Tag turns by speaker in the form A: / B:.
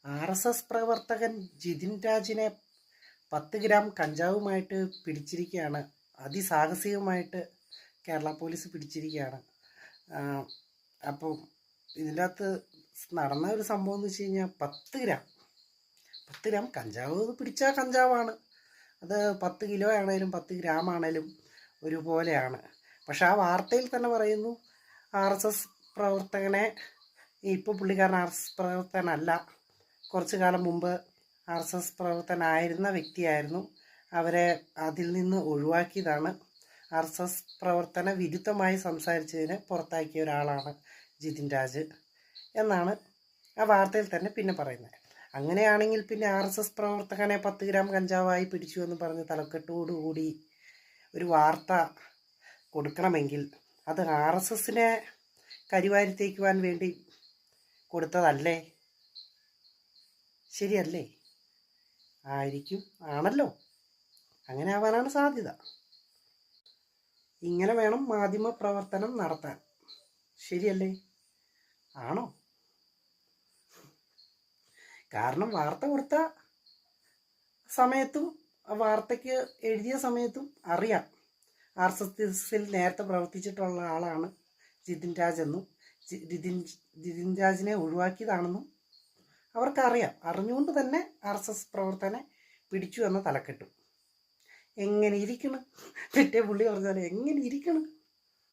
A: RSS പ്രവർത്തകൻ Jithin രാജിനെ 10 gram കഞ്ചാവുമായിട്ട് പിടിച്ചിരിക്കുകയാണ്. അതിസാഹസികമായിട്ട് Kerala police പിടിച്ചിരിക്കുകയാണ്. അപ്പം ഇതിൻ്റെ അകത്ത് നടന്ന ഒരു സംഭവം എന്ന് വെച്ച് കഴിഞ്ഞാൽ 10 ഗ്രാം കഞ്ചാവ് പിടിച്ചാൽ കഞ്ചാവാണ്. അത് 10 കിലോ ആണേലും 10 ഗ്രാം ആണേലും ഒരുപോലെയാണ്. പക്ഷെ ആ വാർത്തയിൽ തന്നെ പറയുന്നു RSS പ്രവർത്തകനെ, ഇപ്പോൾ പുള്ളിക്കാരൻ RSS പ്രവർത്തകനല്ല, കുറച്ചു കാലം മുമ്പ് RSS പ്രവർത്തകനായിരുന്ന വ്യക്തിയായിരുന്നു. അവരെ അതിൽ നിന്ന് ഒഴിവാക്കിയതാണ്. RSS പ്രവർത്തന വിരുദ്ധമായി സംസാരിച്ചതിന് പുറത്താക്കിയ ഒരാളാണ് ജിതിൻ രാജ് എന്നാണ് ആ വാർത്തയിൽ തന്നെ പിന്നെ പറയുന്നത്. അങ്ങനെയാണെങ്കിൽ പിന്നെ RSS പ്രവർത്തകനെ 10 ഗ്രാം കഞ്ചാവായി പിടിച്ചു എന്ന് പറഞ്ഞ് തലക്കെട്ടോടുകൂടി ഒരു വാർത്ത കൊടുക്കണമെങ്കിൽ അത് RSSനെ കരിവാരിത്തേക്കുവാൻ വേണ്ടി കൊടുത്തതല്ലേ? ശരിയല്ലേ? ആണല്ലോ. അങ്ങനെ ആവാനാണ് സാധ്യത. ഇങ്ങനെ വേണം മാധ്യമ പ്രവർത്തനം നടത്താൻ. ശരിയല്ലേ? ആണോ? കാരണം വാർത്ത കൊടുത്ത സമയത്തും വാർത്തയ്ക്ക് എഴുതിയ സമയത്തും അറിയാം RSSൽ നേരത്തെ പ്രവർത്തിച്ചിട്ടുള്ള ആളാണ് ജിതിൻ രാജ് എന്നും ജിതിൻ രാജിനെ ഒഴിവാക്കിയതാണെന്നും അവർക്കറിയാം. അറിഞ്ഞുകൊണ്ട് തന്നെ RSS പ്രവർത്തനെ പിടിച്ചു എന്ന തലക്കെട്ടു. എങ്ങനെ ഇരിക്കണം? മറ്റേ പുള്ളി പറഞ്ഞാൽ എങ്ങനെ ഇരിക്കണം?